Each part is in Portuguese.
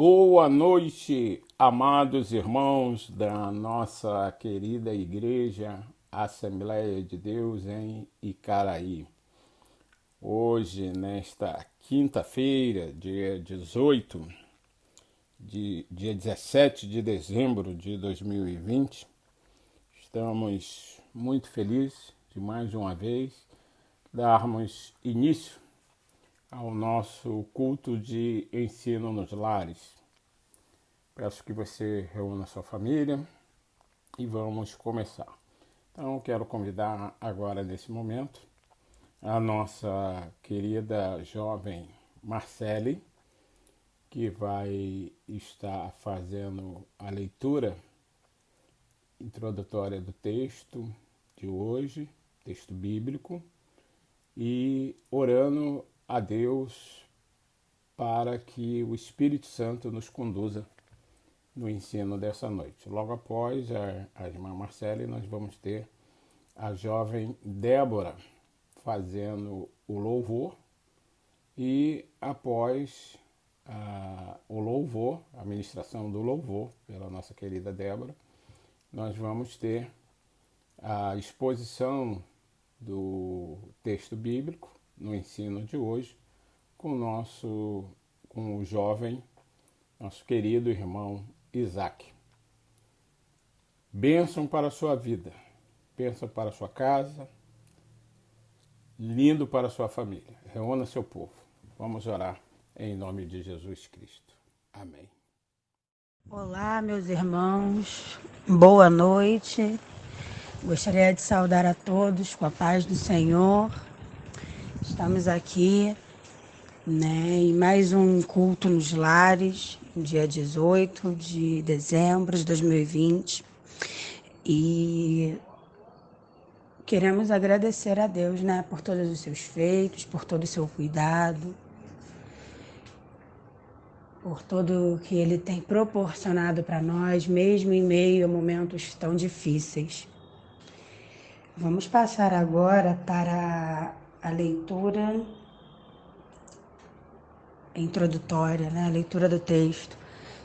Boa noite, amados irmãos da nossa querida Igreja Assembleia de Deus em Icaraí. Hoje, nesta quinta-feira, dia 17 de dezembro de 2020, estamos muito felizes de mais uma vez darmos início ao nosso culto de ensino nos lares. Peço que você reúna sua família e vamos começar. Então, quero convidar agora, nesse momento, a nossa querida jovem Marcele, que vai estar fazendo a leitura introdutória do texto de hoje, texto bíblico, e orando a Deus para que o Espírito Santo nos conduza no ensino dessa noite. Logo após a irmã Marcele, nós vamos ter a jovem Débora fazendo o louvor e após o louvor, a ministração do louvor pela nossa querida Débora, nós vamos ter a exposição do texto bíblico no ensino de hoje com o jovem, nosso querido irmão Isaac. Bênção para a sua vida, bênção para a sua casa, lindo para a sua família. Reúna seu povo. Vamos orar em nome de Jesus Cristo. Amém. Olá, meus irmãos. Boa noite. Gostaria de saudar a todos com a paz do Senhor. Estamos aqui, em mais um culto nos lares, dia 18 de dezembro de 2020. E queremos agradecer a Deus, por todos os seus feitos, por todo o seu cuidado, por tudo que Ele tem proporcionado para nós, mesmo em meio a momentos tão difíceis. Vamos passar agora para a leitura introdutória, a leitura do texto,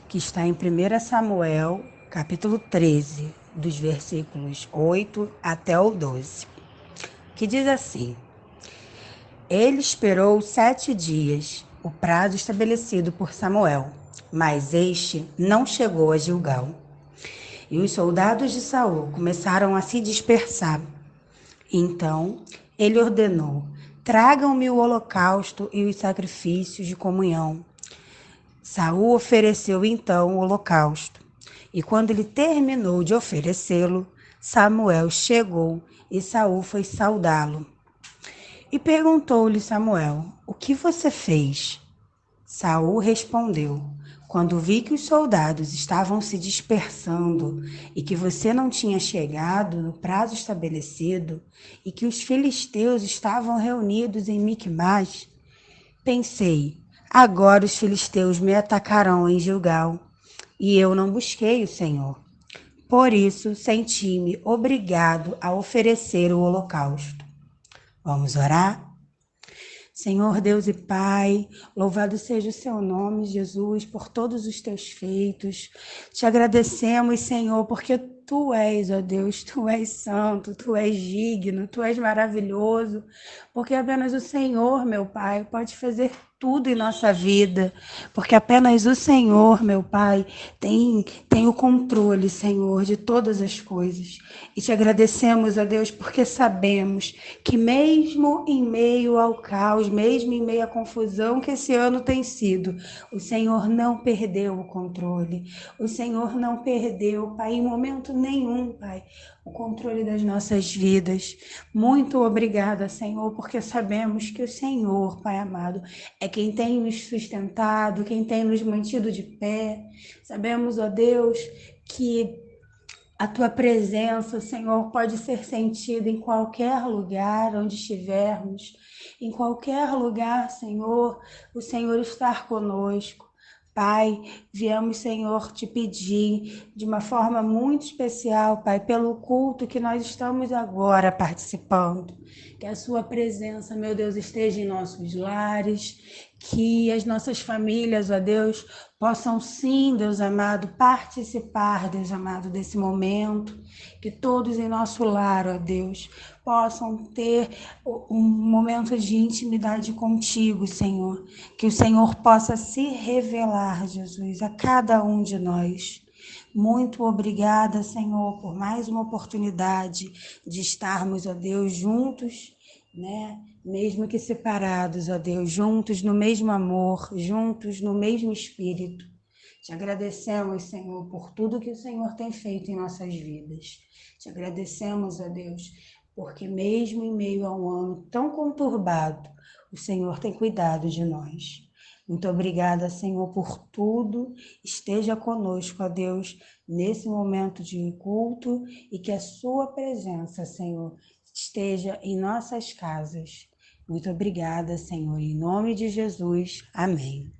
que está em 1 Samuel, capítulo 13, dos versículos 8 até o 12, que diz assim: Ele esperou 7 dias, o prazo estabelecido por Samuel, mas este não chegou a Gilgal. E os soldados de Saul começaram a se dispersar. Então ele ordenou: tragam-me o holocausto e os sacrifícios de comunhão. Saul ofereceu então o holocausto. E quando ele terminou de oferecê-lo, Samuel chegou e Saul foi saudá-lo. E perguntou-lhe Samuel: o que você fez? Saul respondeu: quando vi que os soldados estavam se dispersando e que você não tinha chegado no prazo estabelecido e que os filisteus estavam reunidos em Miquimás, pensei: agora os filisteus me atacarão em Gilgal, e eu não busquei o Senhor. Por isso, senti-me obrigado a oferecer o holocausto. Vamos orar? Senhor Deus e Pai, louvado seja o seu nome, Jesus, por todos os teus feitos. Te agradecemos, Senhor, porque Tu és, ó Deus, Tu és santo, Tu és digno, Tu és maravilhoso, porque apenas o Senhor, meu Pai, pode fazer tudo em nossa vida, porque apenas o Senhor, meu Pai, tem o controle, Senhor, de todas as coisas. E te agradecemos, ó Deus, porque sabemos que mesmo em meio ao caos, mesmo em meio à confusão que esse ano tem sido, o Senhor não perdeu o controle. O Senhor não perdeu, Pai, em momento nenhum, Pai, o controle das nossas vidas. Muito obrigada, Senhor, porque sabemos que o Senhor, Pai amado, é quem tem nos sustentado, quem tem nos mantido de pé. Sabemos, ó Deus, que a Tua presença, Senhor, pode ser sentida em qualquer lugar onde estivermos. Em qualquer lugar, Senhor, o Senhor está conosco. Pai, viemos, Senhor, te pedir de uma forma muito especial, Pai, pelo culto que nós estamos agora participando. Que a sua presença, meu Deus, esteja em nossos lares, que as nossas famílias, ó Deus, possam sim, Deus amado, participar, Deus amado, desse momento, que todos em nosso lar, ó Deus, possam ter um momento de intimidade contigo, Senhor, que o Senhor possa se revelar, Jesus, a cada um de nós. Muito obrigada, Senhor, por mais uma oportunidade de estarmos, ó Deus, juntos, né? Mesmo que separados, ó Deus, juntos no mesmo amor, juntos no mesmo espírito. Te agradecemos, Senhor, por tudo que o Senhor tem feito em nossas vidas. Te agradecemos, ó Deus, porque mesmo em meio a um ano tão conturbado, o Senhor tem cuidado de nós. Muito obrigada, Senhor, por tudo. Esteja conosco, ó Deus, nesse momento de culto e que a sua presença, Senhor, esteja em nossas casas. Muito obrigada, Senhor, em nome de Jesus. Amém.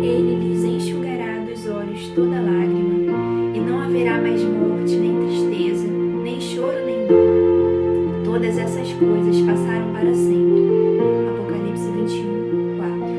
Ele lhes enxugará dos olhos toda lágrima, e não haverá mais morte, nem tristeza, nem choro, nem dor. Todas essas coisas passaram para sempre. Apocalipse 21, 4.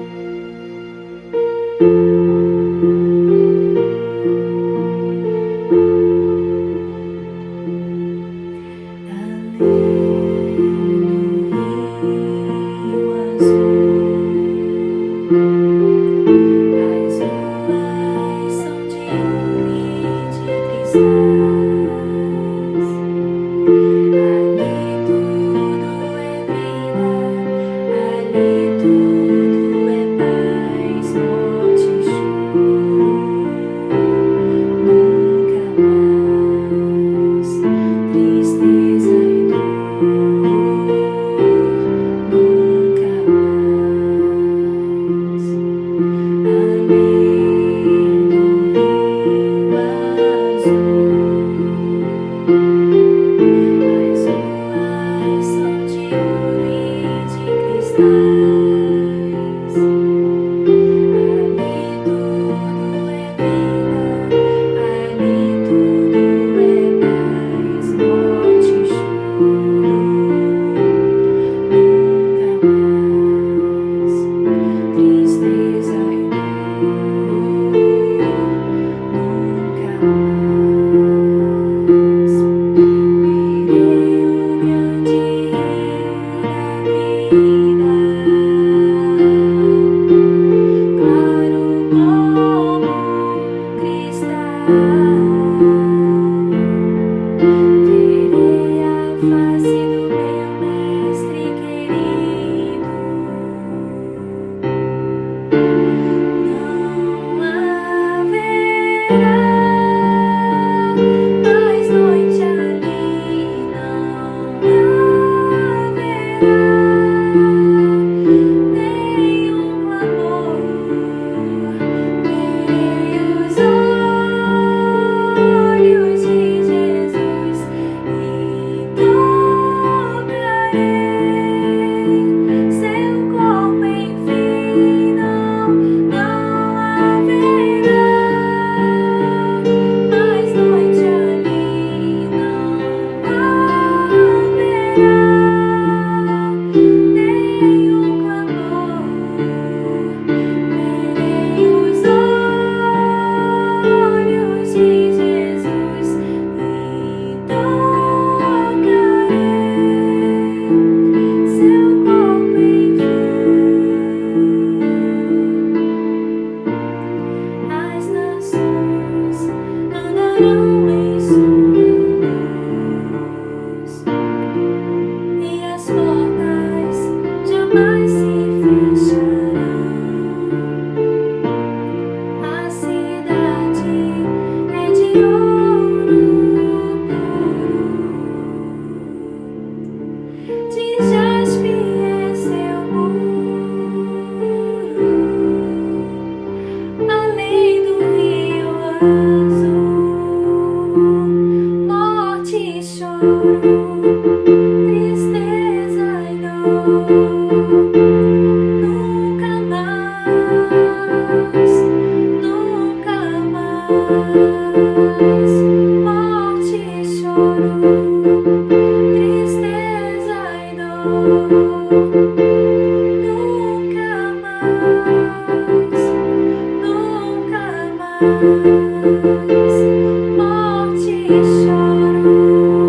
morte e choro,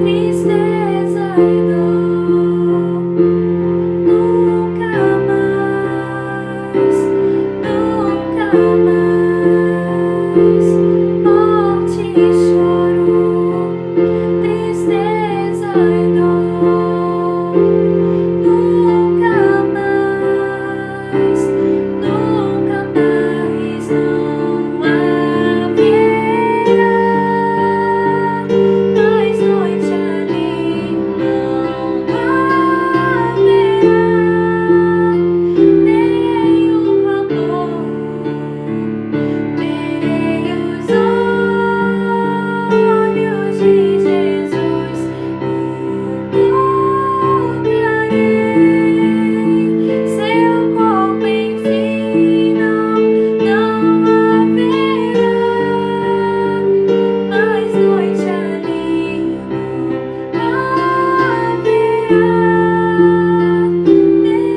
tristeza e dor, nunca mais, nunca mais, morte e choro, tristeza e dor, nunca mais, nunca mais, não haverá mais noite ali, não haverá nenhum clamor, verei os olhos de Jesus e tocarei seu corpo, enfim, não haverá mais noite ali, não haverá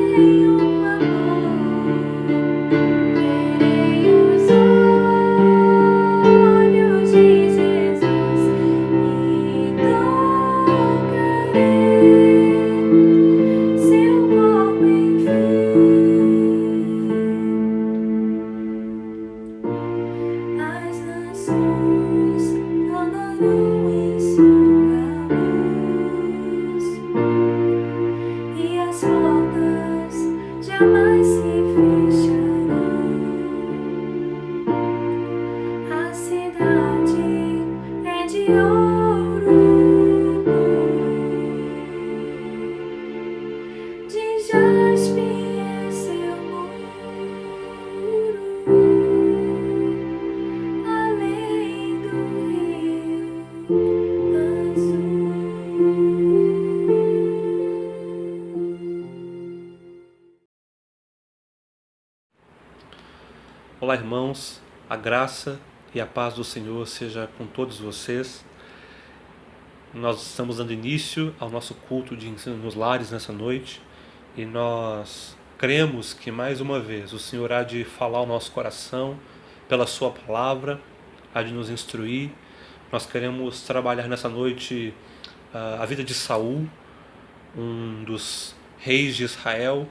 nenhum clamor, verei os olhos de Jesus e tocarei seu corpo, enfim. As nações andarão em sua luz e as portas jamais se fecharão. A cidade é de ouro, de jaspe é seu muro, além do rio azul. Olá, irmãos, a graça e a paz do Senhor seja com todos vocês. Nós estamos dando início ao nosso culto de ensino nos lares nessa noite e nós cremos que mais uma vez o Senhor há de falar ao nosso coração pela sua palavra, há de nos instruir. Nós queremos trabalhar nessa noite a vida de Saul, um dos reis de Israel,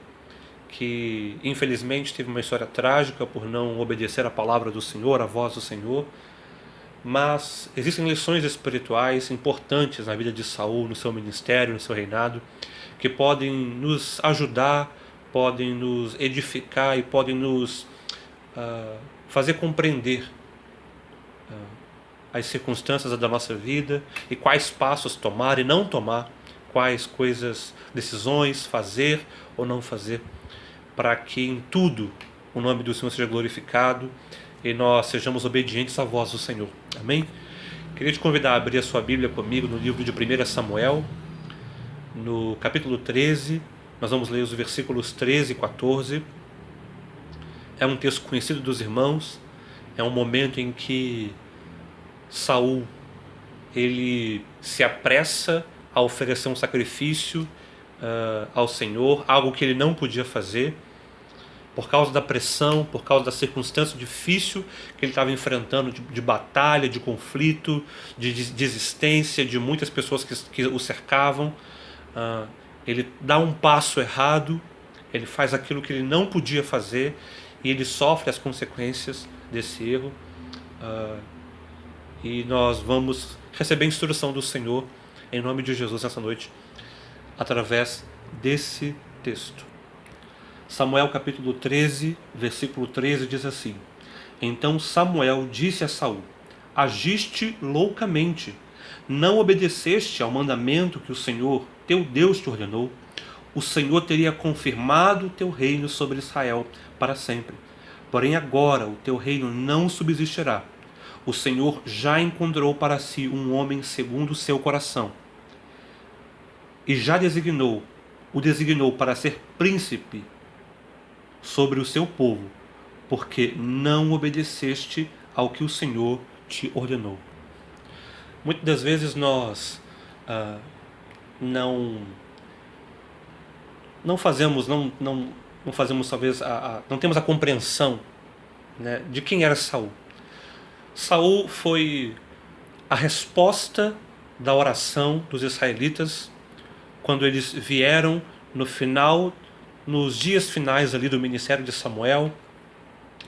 que infelizmente teve uma história trágica por não obedecer à palavra do Senhor, à voz do Senhor. Mas existem lições espirituais importantes na vida de Saul, no seu ministério, no seu reinado, que podem nos ajudar, podem nos edificar e podem nos fazer compreender as circunstâncias da nossa vida e quais passos tomar e não tomar, quais coisas, decisões fazer ou não fazer, para que em tudo o nome do Senhor seja glorificado e nós sejamos obedientes à voz do Senhor. Amém? Queria te convidar a abrir a sua Bíblia comigo no livro de 1 Samuel, no capítulo 13, nós vamos ler os versículos 13 e 14. É um texto conhecido dos irmãos, é um momento em que Saul ele se apressa a oferecer um sacrifício ao Senhor, algo que ele não podia fazer, por causa da pressão, por causa da circunstância difícil que ele estava enfrentando, de batalha, de conflito, de desistência, de muitas pessoas que o cercavam. Ele dá um passo errado, ele faz aquilo que ele não podia fazer e ele sofre as consequências desse erro. E nós vamos receber a instrução do Senhor em nome de Jesus essa noite, através desse texto. Samuel capítulo 13, versículo 13 diz assim: Então Samuel disse a Saul: Agiste loucamente, não obedeceste ao mandamento que o Senhor, teu Deus, te ordenou. O Senhor teria confirmado o teu reino sobre Israel para sempre. Porém agora o teu reino não subsistirá. O Senhor já encontrou para si um homem segundo o seu coração, e já o designou para ser príncipe sobre o seu povo, porque não obedeceste ao que o Senhor te ordenou. Muitas das vezes nós não fazemos talvez não temos a compreensão, né, de quem era Saul. Saul foi a resposta da oração dos israelitas quando eles vieram nos dias finais ali do ministério de Samuel.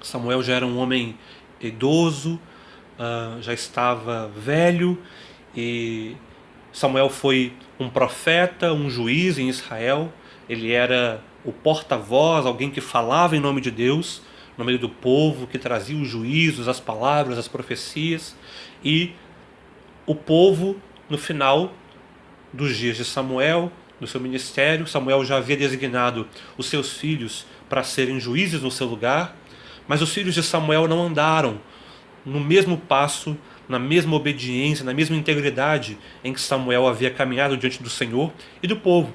Samuel já era um homem idoso, já estava velho, e Samuel foi um profeta, um juiz em Israel. Ele era o porta-voz, alguém que falava em nome de Deus no meio do povo, que trazia os juízos, as palavras, as profecias. E o povo, no final dos dias de Samuel, no seu ministério, Samuel já havia designado os seus filhos para serem juízes no seu lugar, mas os filhos de Samuel não andaram no mesmo passo, na mesma obediência, na mesma integridade em que Samuel havia caminhado diante do Senhor e do povo.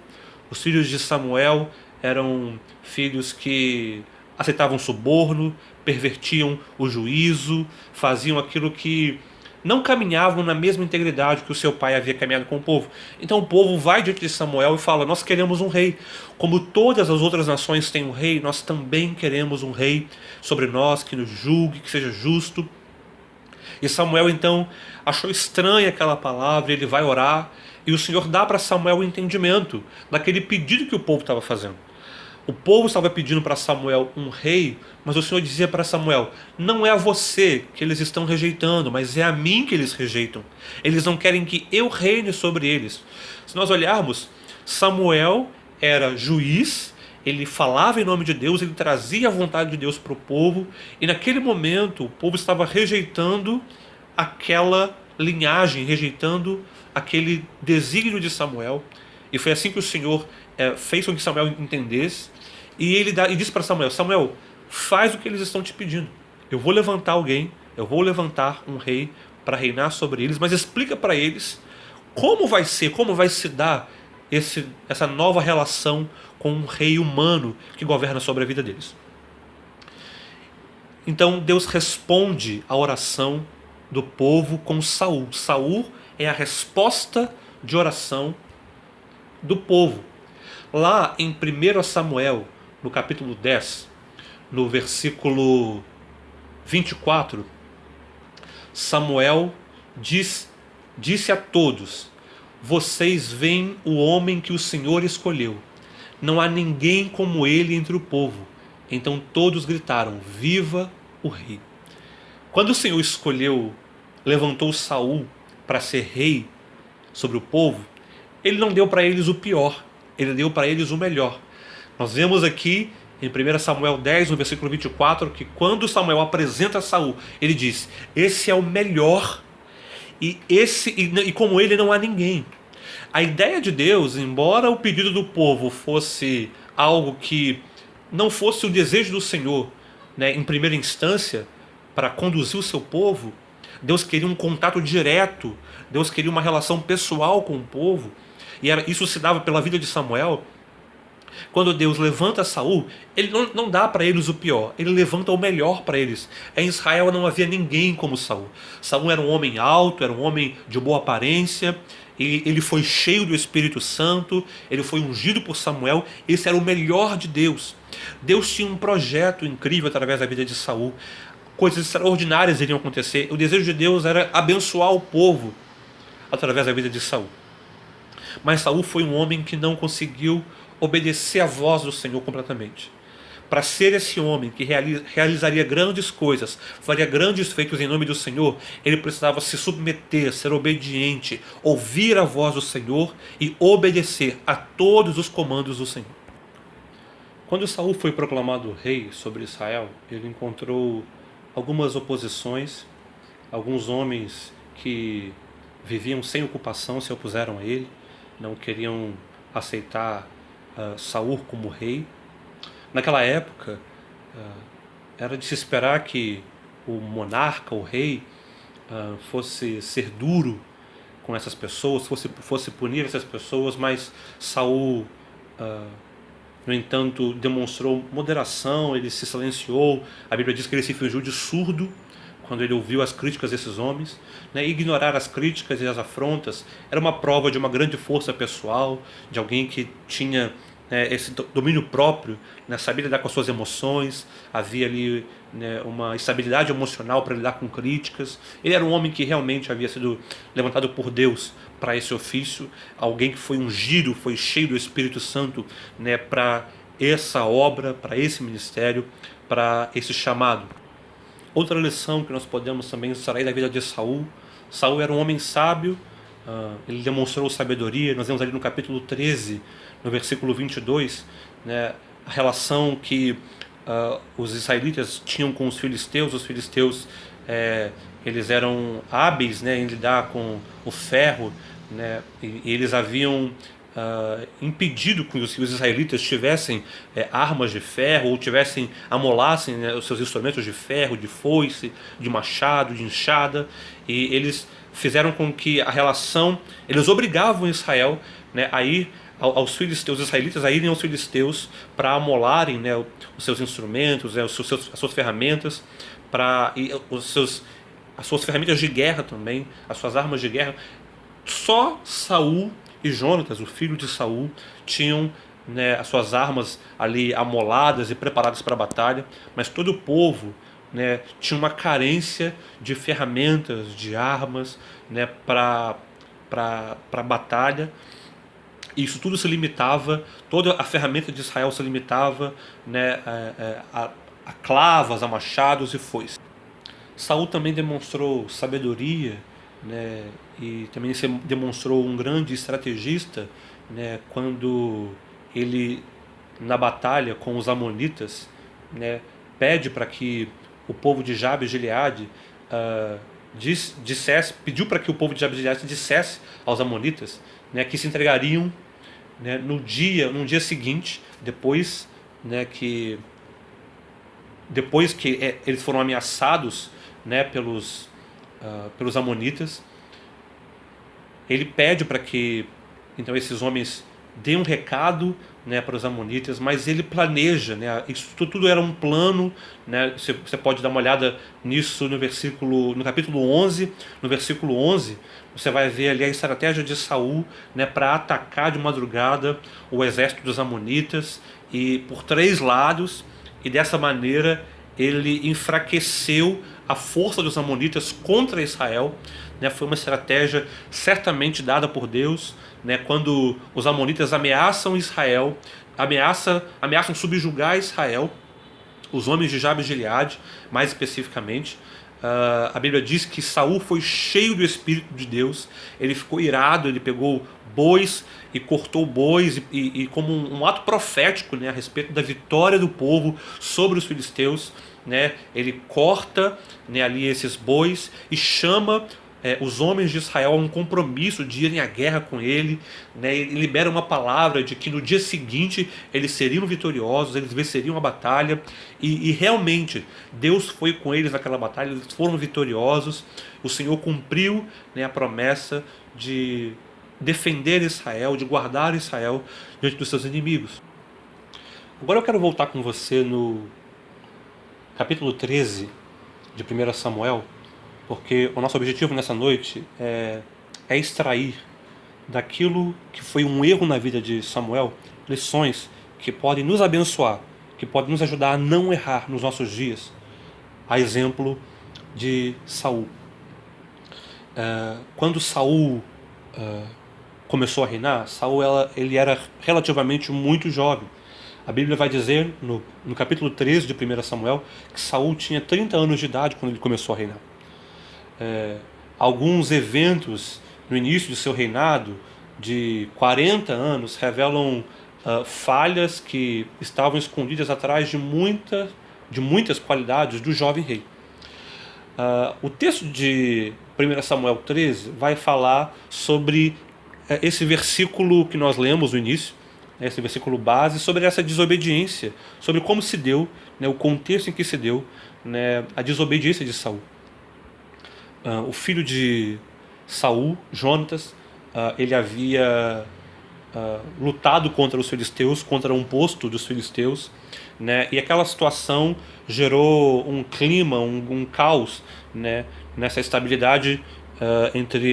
Os filhos de Samuel eram filhos que aceitavam suborno, pervertiam o juízo, faziam aquilo que não caminhavam na mesma integridade que o seu pai havia caminhado com o povo. Então o povo vai diante de Samuel e fala: nós queremos um rei. Como todas as outras nações têm um rei, nós também queremos um rei sobre nós, que nos julgue, que seja justo. E Samuel então achou estranha aquela palavra, ele vai orar, e o Senhor dá para Samuel o entendimento daquele pedido que o povo estava fazendo. O povo estava pedindo para Samuel um rei, mas o Senhor dizia para Samuel: não é a você que eles estão rejeitando, mas é a mim que eles rejeitam. Eles não querem que eu reine sobre eles. Se nós olharmos, Samuel era juiz, ele falava em nome de Deus, ele trazia a vontade de Deus para o povo, e naquele momento o povo estava rejeitando aquela linhagem, rejeitando aquele desígnio de Samuel. E foi assim que o Senhor fez com que Samuel entendesse, e ele disse para Samuel: Samuel, faz o que eles estão te pedindo. Eu vou levantar alguém, eu vou levantar um rei para reinar sobre eles, mas explica para eles como vai ser, como vai se dar essa nova relação com um rei humano que governa sobre a vida deles. Então Deus responde à oração do povo com Saul. Saul é a resposta de oração do povo. Lá em 1 Samuel, no capítulo 10, no versículo 24, Samuel disse a todos: vocês veem o homem que o Senhor escolheu. Não há ninguém como ele entre o povo. Então todos gritaram: viva o rei. Quando o Senhor levantou Saul para ser rei sobre o povo, ele não deu para eles o pior, ele deu para eles o melhor. Nós vemos aqui em 1 Samuel 10, no versículo 24, que quando Samuel apresenta Saul, ele diz: esse é o melhor, e como ele não há ninguém. A ideia de Deus, embora o pedido do povo fosse algo que não fosse o desejo do Senhor, em primeira instância, para conduzir o seu povo, Deus queria um contato direto, Deus queria uma relação pessoal com o povo, e isso se dava pela vida de Samuel. Quando Deus levanta Saul, ele não dá para eles o pior, ele levanta o melhor para eles. Em Israel não havia ninguém como Saul. Saul era um homem alto, era um homem de boa aparência, ele foi cheio do Espírito Santo, ele foi ungido por Samuel, esse era o melhor de Deus. Deus tinha um projeto incrível através da vida de Saul, coisas extraordinárias iriam acontecer. O desejo de Deus era abençoar o povo através da vida de Saul. Mas Saul foi um homem que não conseguiu obedecer à voz do Senhor completamente. Para ser esse homem que realizaria grandes coisas, faria grandes feitos em nome do Senhor, ele precisava se submeter, ser obediente, ouvir a voz do Senhor e obedecer a todos os comandos do Senhor. Quando Saul foi proclamado rei sobre Israel, ele encontrou algumas oposições, alguns homens que viviam sem ocupação se opuseram a ele, não queriam aceitar Saul como rei. Naquela época, era de se esperar que o monarca, o rei, fosse ser duro com essas pessoas, fosse punir essas pessoas, mas Saul, no entanto, demonstrou moderação, ele se silenciou. A Bíblia diz que ele se fingiu de surdo quando ele ouviu as críticas desses homens. Ignorar as críticas e as afrontas era uma prova de uma grande força pessoal, de alguém que tinha esse domínio próprio, né, sabia lidar com as suas emoções, havia ali, né, uma estabilidade emocional para lidar com críticas. Ele era um homem que realmente havia sido levantado por Deus para esse ofício, alguém que foi ungido, foi cheio do Espírito Santo, né, para essa obra, para esse ministério, para esse chamado. Outra lição que nós podemos também extrair da vida de Saul: Saul era um homem sábio, ele demonstrou sabedoria. Nós vemos ali no capítulo 13, no versículo 22, né, a relação que os israelitas tinham com os filisteus. Os filisteus, eles eram hábeis, né, em lidar com o ferro, né, e eles haviam impedido que os israelitas tivessem armas de ferro, ou amolassem, né, os seus instrumentos de ferro, de foice, de machado, de enxada. E eles fizeram com que a relação, eles obrigavam Israel, né, a ir aos filisteus, os israelitas a irem aos filisteus para amolarem, né, os seus instrumentos, né, as suas ferramentas, as suas ferramentas de guerra também, as suas armas de guerra. Só Saul e Jonatas, o filho de Saul, tinham, né, as suas armas ali amoladas e preparadas para a batalha, mas todo o povo, né, tinha uma carência de ferramentas, de armas, né, para a batalha. Isso tudo se limitava, toda a ferramenta de Israel se limitava, né, a clavas, a machados e foices. Saul também demonstrou sabedoria, né, e também se demonstrou um grande estrategista, né, quando ele, na batalha com os amonitas, né, pede para que o povo de Jabes de Gileade pediu para que o povo de Jabes de Gileade dissesse aos amonitas, né, que se entregariam, né, num dia seguinte, depois, né, que eles foram ameaçados, né, pelos amonitas. Ele pede para que então esses homens deem um recado, né, para os amonitas, mas ele planeja, né, isso tudo era um plano, né. Você pode dar uma olhada nisso no capítulo 11, no versículo 11, você vai ver ali a estratégia de Saul, né, para atacar de madrugada o exército dos amonitas, e por 3 lados, e dessa maneira ele enfraqueceu a força dos amonitas contra Israel, né. Foi uma estratégia certamente dada por Deus, né, quando os amonitas ameaçam Israel, ameaçam subjugar Israel, os homens de Jabes de Gileade, mais especificamente. A Bíblia diz que Saul foi cheio do Espírito de Deus, ele ficou irado, ele pegou bois e cortou bois, e como um ato profético, né, a respeito da vitória do povo sobre os filisteus, né, ele corta, né, ali esses bois e chama os homens de Israel a um compromisso de irem à guerra com ele, né, e libera uma palavra de que no dia seguinte eles seriam vitoriosos, eles venceriam a batalha, e realmente Deus foi com eles naquela batalha, eles foram vitoriosos. O Senhor cumpriu, né, a promessa de defender Israel, de guardar Israel diante dos seus inimigos. Agora eu quero voltar com você no capítulo 13 de 1 Samuel, porque o nosso objetivo nessa noite é extrair daquilo que foi um erro na vida de Samuel lições que podem nos abençoar, que podem nos ajudar a não errar nos nossos dias, a exemplo de Saul. Quando Saul começou a reinar, ele era relativamente muito jovem. A Bíblia vai dizer no capítulo 13 de 1 Samuel que Saul tinha 30 anos de idade quando ele começou a reinar. Alguns eventos no início de seu reinado de 40 anos revelam falhas que estavam escondidas atrás de muitas qualidades do jovem rei. O texto de 1 Samuel 13 vai falar sobre esse versículo que nós lemos no início, esse versículo base, sobre essa desobediência, sobre como se deu, né, o contexto em que se deu, né, a desobediência de Saul. O filho de Saul, Jonatas, ele havia lutado contra os filisteus, contra um posto dos filisteus, né, e aquela situação gerou um clima, um caos, né, nessa estabilidade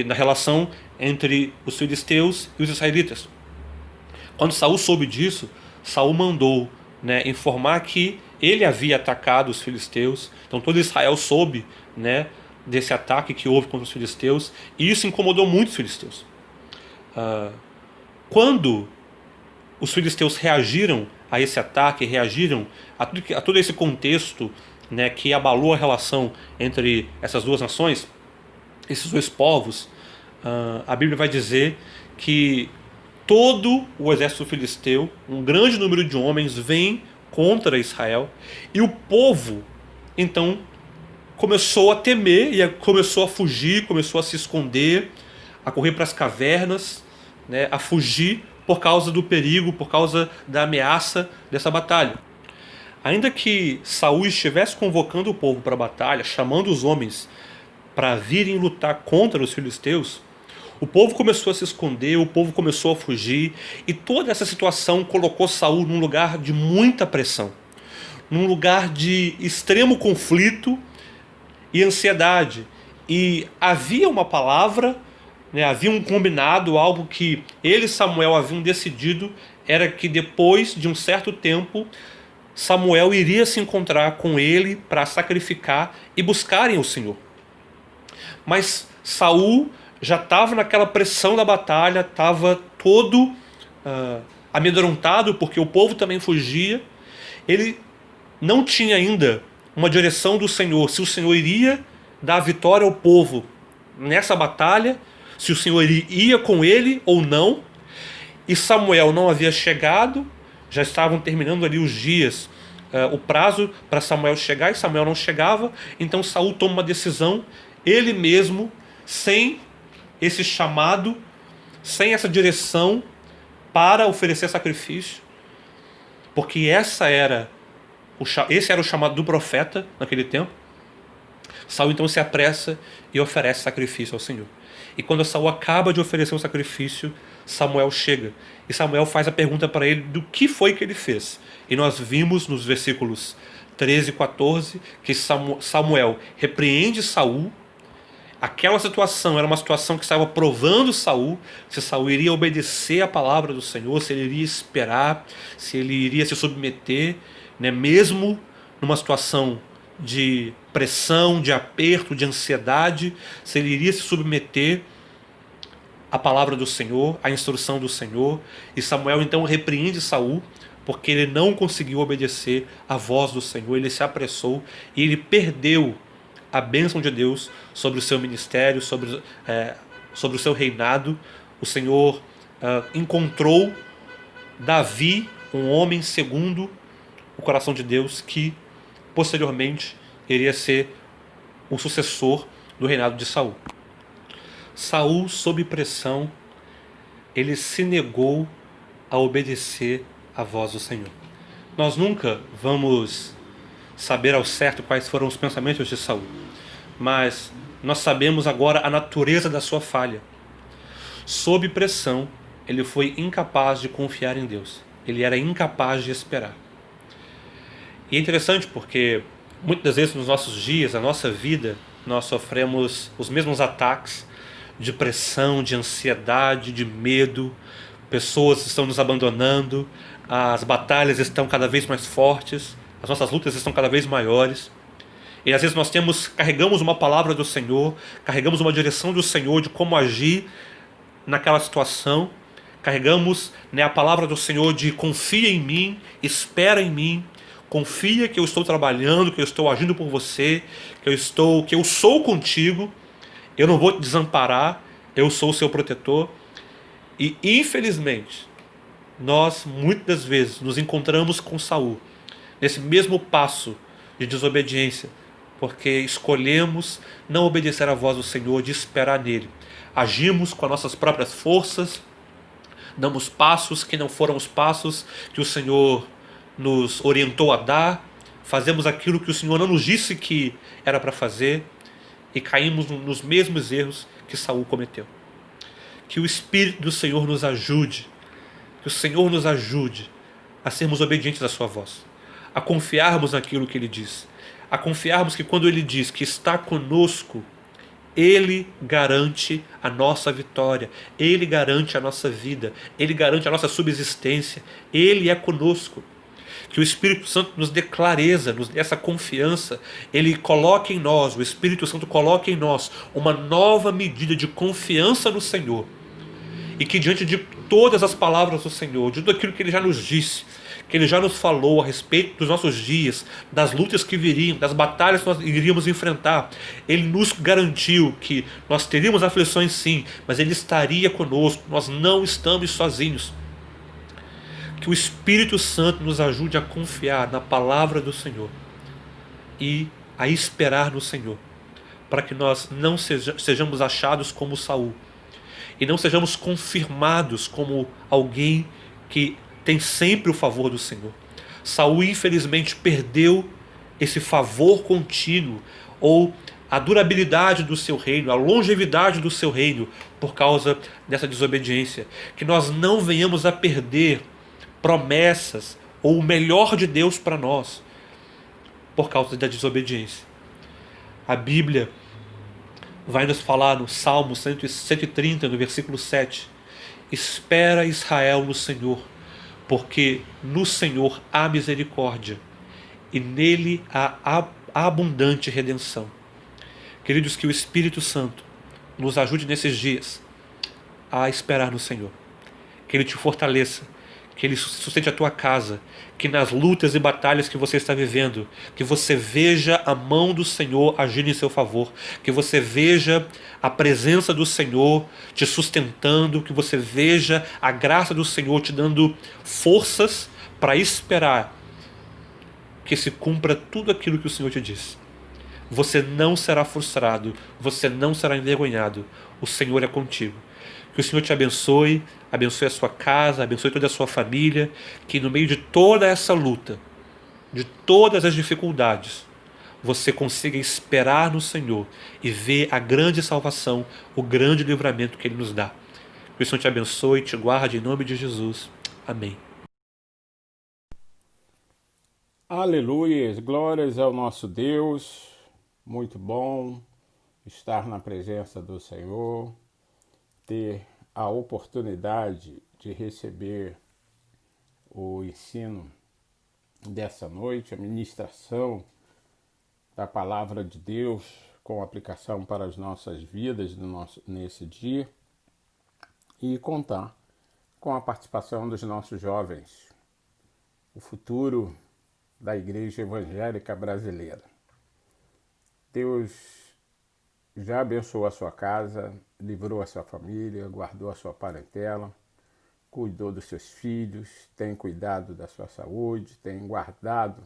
na relação entre os filisteus e os israelitas. Quando Saul soube disso, Saul mandou, né, informar que ele havia atacado os filisteus. Então todo Israel soube, né, desse ataque que houve contra os filisteus, e isso incomodou muito os filisteus. Quando os filisteus reagiram a esse ataque, reagiram a todo esse contexto, né, que abalou a relação entre essas duas nações, esses dois povos, a Bíblia vai dizer que todo o exército filisteu, um grande número de homens, vem contra Israel, e o povo então começou a temer e começou a fugir, começou a se esconder, a correr para as cavernas, né, a fugir por causa do perigo, por causa da ameaça dessa batalha. Ainda que Saul estivesse convocando o povo para a batalha, chamando os homens para virem lutar contra os filisteus, o povo começou a se esconder, o povo começou a fugir, e toda essa situação colocou Saul num lugar de muita pressão, num lugar de extremo conflito e ansiedade. E havia uma palavra, né, havia um combinado, algo que ele e Samuel haviam decidido, era que depois de um certo tempo Samuel iria se encontrar com ele para sacrificar e buscarem o Senhor. Mas Saul já estava naquela pressão da batalha, estava todo amedrontado, porque o povo também fugia. Ele não tinha ainda uma direção do Senhor, se o Senhor iria dar vitória ao povo nessa batalha, se o Senhor ia com ele ou não. E Samuel não havia chegado, já estavam terminando ali os dias, o prazo para Samuel chegar, e Samuel não chegava. Então Saul toma uma decisão, ele mesmo, sem esse chamado, sem essa direção para oferecer sacrifício, porque esse era o chamado do profeta naquele tempo. Saul então se apressa e oferece sacrifício ao Senhor. E quando Saul acaba de oferecer um sacrifício, Samuel chega, e Samuel faz a pergunta para ele do que foi que ele fez. E nós vimos nos versículos 13 e 14 que Samuel repreende Saul. Aquela situação era uma situação que estava provando Saul, se Saul iria obedecer à palavra do Senhor, se ele iria esperar, se ele iria se submeter, né, mesmo numa situação de pressão, de aperto, de ansiedade, se ele iria se submeter à palavra do Senhor, à instrução do Senhor. E Samuel então repreende Saul, porque ele não conseguiu obedecer à voz do Senhor, ele se apressou e ele perdeu a bênção de Deus sobre o seu ministério, sobre o seu reinado. O Senhor encontrou Davi, um homem segundo o coração de Deus, que posteriormente iria ser o sucessor do reinado de Saul. Saul, sob pressão, ele se negou a obedecer à voz do Senhor. Nós nunca vamos saber ao certo quais foram os pensamentos de Saul, mas nós sabemos agora a natureza da sua falha. Sob pressão, ele foi incapaz de confiar em Deus. Ele era incapaz de esperar. E é interessante porque muitas vezes nos nossos dias, na nossa vida, nós sofremos os mesmos ataques de pressão, de ansiedade, de medo. Pessoas estão nos abandonando, as batalhas estão cada vez mais fortes, as nossas lutas estão cada vez maiores. E às vezes nós carregamos uma palavra do Senhor, carregamos uma direção do Senhor de como agir naquela situação. Carregamos, né, a palavra do Senhor de confia em mim, espera em mim, confia que eu estou trabalhando, que eu estou agindo por você, que eu sou contigo, eu não vou te desamparar, eu sou o seu protetor. E infelizmente, nós muitas vezes nos encontramos com Saul nesse mesmo passo de desobediência, porque escolhemos não obedecer à voz do Senhor, de esperar nele. Agimos com as nossas próprias forças, damos passos que não foram os passos que o Senhor nos orientou a dar, fazemos aquilo que o Senhor não nos disse que era para fazer, e caímos nos mesmos erros que Saul cometeu. Que o Espírito do Senhor nos ajude, que o Senhor nos ajude a sermos obedientes à sua voz, a confiarmos naquilo que Ele diz, a confiarmos que quando Ele diz que está conosco, Ele garante a nossa vitória, Ele garante a nossa vida, Ele garante a nossa subsistência, Ele é conosco. Que o Espírito Santo nos dê clareza, nos dê essa confiança, Ele coloque em nós, o Espírito Santo coloque em nós uma nova medida de confiança no Senhor. E que diante de todas as palavras do Senhor, de tudo aquilo que Ele já nos disse, que Ele já nos falou a respeito dos nossos dias, das lutas que viriam, das batalhas que nós iríamos enfrentar, Ele nos garantiu que nós teríamos aflições sim, mas Ele estaria conosco, nós não estamos sozinhos. Que o Espírito Santo nos ajude a confiar na palavra do Senhor e a esperar no Senhor, para que nós não sejamos achados como Saul e não sejamos confirmados como alguém que tem sempre o favor do Senhor. Saul infelizmente perdeu esse favor contínuo ou a durabilidade do seu reino, a longevidade do seu reino por causa dessa desobediência. Que nós não venhamos a perder promessas ou o melhor de Deus para nós por causa da desobediência. A Bíblia vai nos falar no Salmo 130, no versículo 7: espera Israel no Senhor, porque no Senhor há misericórdia e nele há abundante redenção. Queridos, que o Espírito Santo nos ajude nesses dias a esperar no Senhor, que Ele te fortaleça, que Ele sustente a tua casa, que nas lutas e batalhas que você está vivendo, que você veja a mão do Senhor agir em seu favor, que você veja a presença do Senhor te sustentando, que você veja a graça do Senhor te dando forças para esperar que se cumpra tudo aquilo que o Senhor te disse. Você não será frustrado, você não será envergonhado, o Senhor é contigo. Que o Senhor te abençoe, abençoe a sua casa, abençoe toda a sua família, que no meio de toda essa luta, de todas as dificuldades, você consiga esperar no Senhor e ver a grande salvação, o grande livramento que Ele nos dá. Que o Senhor te abençoe e te guarde em nome de Jesus. Amém. Aleluia, glórias ao nosso Deus. Muito bom estar na presença do Senhor, ter a oportunidade de receber o ensino dessa noite, a ministração da palavra de Deus com aplicação para as nossas vidas nesse dia e contar com a participação dos nossos jovens, o futuro da Igreja Evangélica Brasileira. Deus já abençoou a sua casa, livrou a sua família, guardou a sua parentela, cuidou dos seus filhos, tem cuidado da sua saúde, tem guardado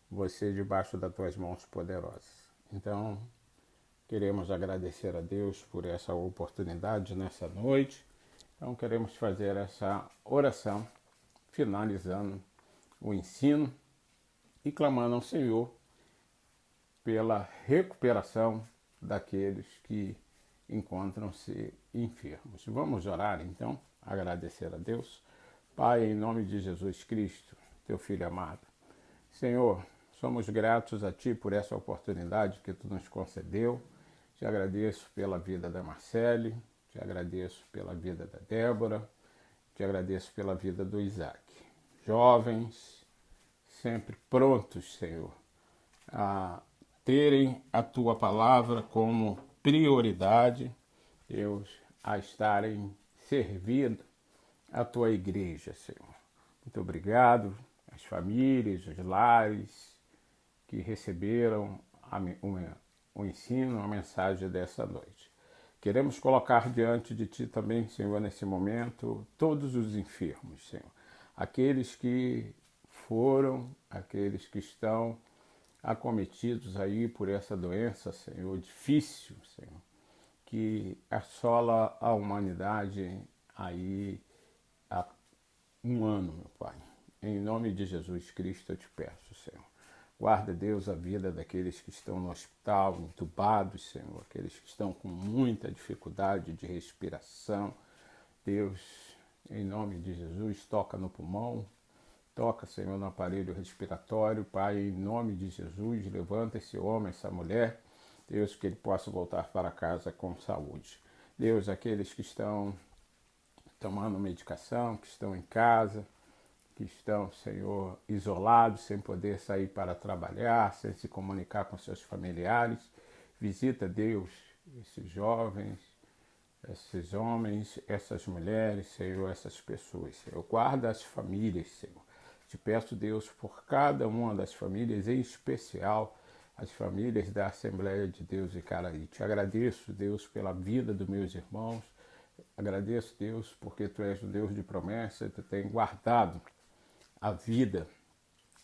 você debaixo das tuas mãos poderosas. Então, queremos agradecer a Deus por essa oportunidade nessa noite. Então, queremos fazer essa oração, finalizando o ensino e clamando ao Senhor pela recuperação daqueles que encontram-se enfermos. Vamos orar então, agradecer a Deus. Pai, em nome de Jesus Cristo, teu Filho amado. Senhor, somos gratos a Ti por essa oportunidade que Tu nos concedeu. Te agradeço pela vida da Marcele, te agradeço pela vida da Débora, te agradeço pela vida do Isaac. Jovens, sempre prontos, Senhor, a terem a Tua palavra como prioridade, Deus, a estarem servindo a Tua igreja, Senhor. Muito obrigado às famílias, aos lares que receberam o ensino, a mensagem dessa noite. Queremos colocar diante de Ti também, Senhor, nesse momento, todos os enfermos, Senhor. Aqueles que foram, aqueles que estão acometidos aí por essa doença, Senhor, difícil, Senhor, que assola a humanidade aí há um ano, meu Pai. Em nome de Jesus Cristo eu te peço, Senhor. Guarda, Deus, a vida daqueles que estão no hospital, entubados, Senhor, aqueles que estão com muita dificuldade de respiração. Deus, em nome de Jesus, toca no pulmão, toca, Senhor, no aparelho respiratório. Pai, em nome de Jesus, levanta esse homem, essa mulher, Deus, que ele possa voltar para casa com saúde. Deus, aqueles que estão tomando medicação, que estão em casa, que estão, Senhor, isolados, sem poder sair para trabalhar, sem se comunicar com seus familiares. Visita, Deus, esses jovens, esses homens, essas mulheres, Senhor, essas pessoas. Senhor, guarda as famílias, Senhor. Te peço, Deus, por cada uma das famílias, em especial as famílias da Assembleia de Deus em Caraí. Te agradeço, Deus, pela vida dos meus irmãos. Agradeço, Deus, porque Tu és um Deus de promessa e Tu tem guardado a vida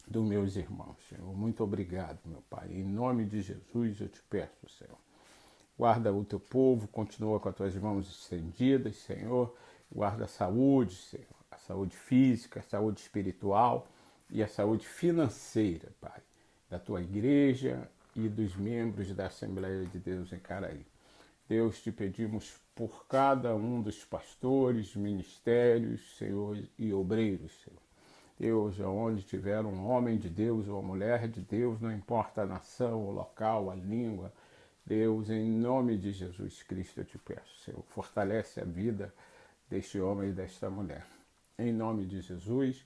dos meus irmãos, Senhor. Muito obrigado, meu Pai. Em nome de Jesus eu te peço, Senhor. Guarda o Teu povo, continua com as Tuas mãos estendidas, Senhor. Guarda a saúde, Senhor. A saúde física, a saúde espiritual e a saúde financeira, Pai, da Tua igreja e dos membros da Assembleia de Deus em Caraí. Deus, te pedimos por cada um dos pastores, ministérios, Senhor, e obreiros, Senhor. Deus, aonde tiver um homem de Deus ou uma mulher de Deus, não importa a nação, o local, a língua, Deus, em nome de Jesus Cristo eu te peço, Senhor, fortalece a vida deste homem e desta mulher. Em nome de Jesus,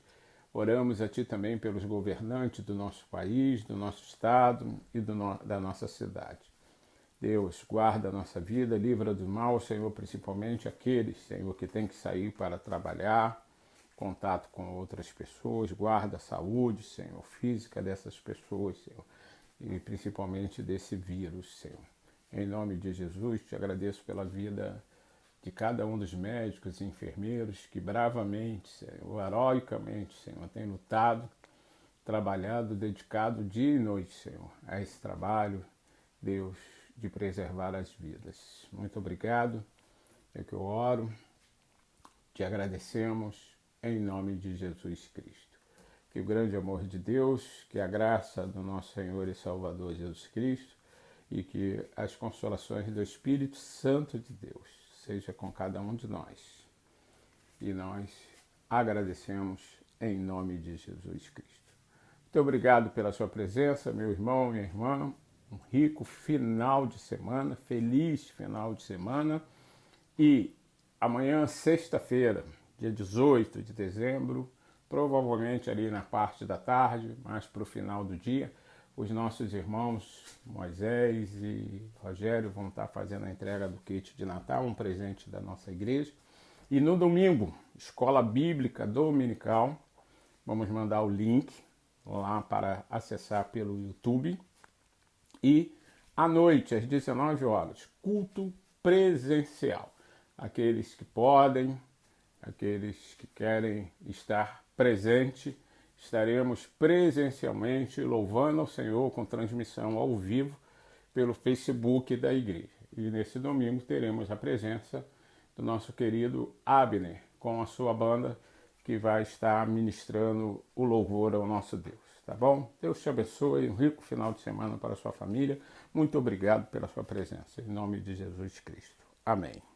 oramos a Ti também pelos governantes do nosso país, do nosso estado e da nossa cidade. Deus, guarda a nossa vida, livra do mal, Senhor, principalmente aqueles, Senhor, que têm que sair para trabalhar, contato com outras pessoas, guarda a saúde, Senhor, física dessas pessoas, Senhor, e principalmente desse vírus, Senhor. Em nome de Jesus, te agradeço pela vida de cada um dos médicos e enfermeiros que bravamente, Senhor, heroicamente, Senhor, tem lutado, trabalhado, dedicado dia e noite, Senhor, a esse trabalho, Deus, de preservar as vidas. Muito obrigado, é que eu oro, te agradecemos em nome de Jesus Cristo. Que o grande amor de Deus, que a graça do nosso Senhor e Salvador Jesus Cristo e que as consolações do Espírito Santo de Deus seja com cada um de nós. E nós agradecemos em nome de Jesus Cristo. Muito obrigado pela sua presença, meu irmão, minha irmã. Um rico final de semana, feliz final de semana. E amanhã, sexta-feira, dia 18 de dezembro, provavelmente ali na parte da tarde, mais para o final do dia, os nossos irmãos Moisés e Rogério vão estar fazendo a entrega do kit de Natal, um presente da nossa igreja. E no domingo, Escola Bíblica Dominical, vamos mandar o link lá para acessar pelo YouTube. E à noite, às 19 horas, culto presencial. Aqueles que podem, aqueles que querem estar presente, estaremos presencialmente louvando ao Senhor com transmissão ao vivo pelo Facebook da igreja. E nesse domingo teremos a presença do nosso querido Abner com a sua banda que vai estar ministrando o louvor ao nosso Deus. Tá bom? Deus te abençoe, um rico final de semana para a sua família. Muito obrigado pela sua presença. Em nome de Jesus Cristo. Amém.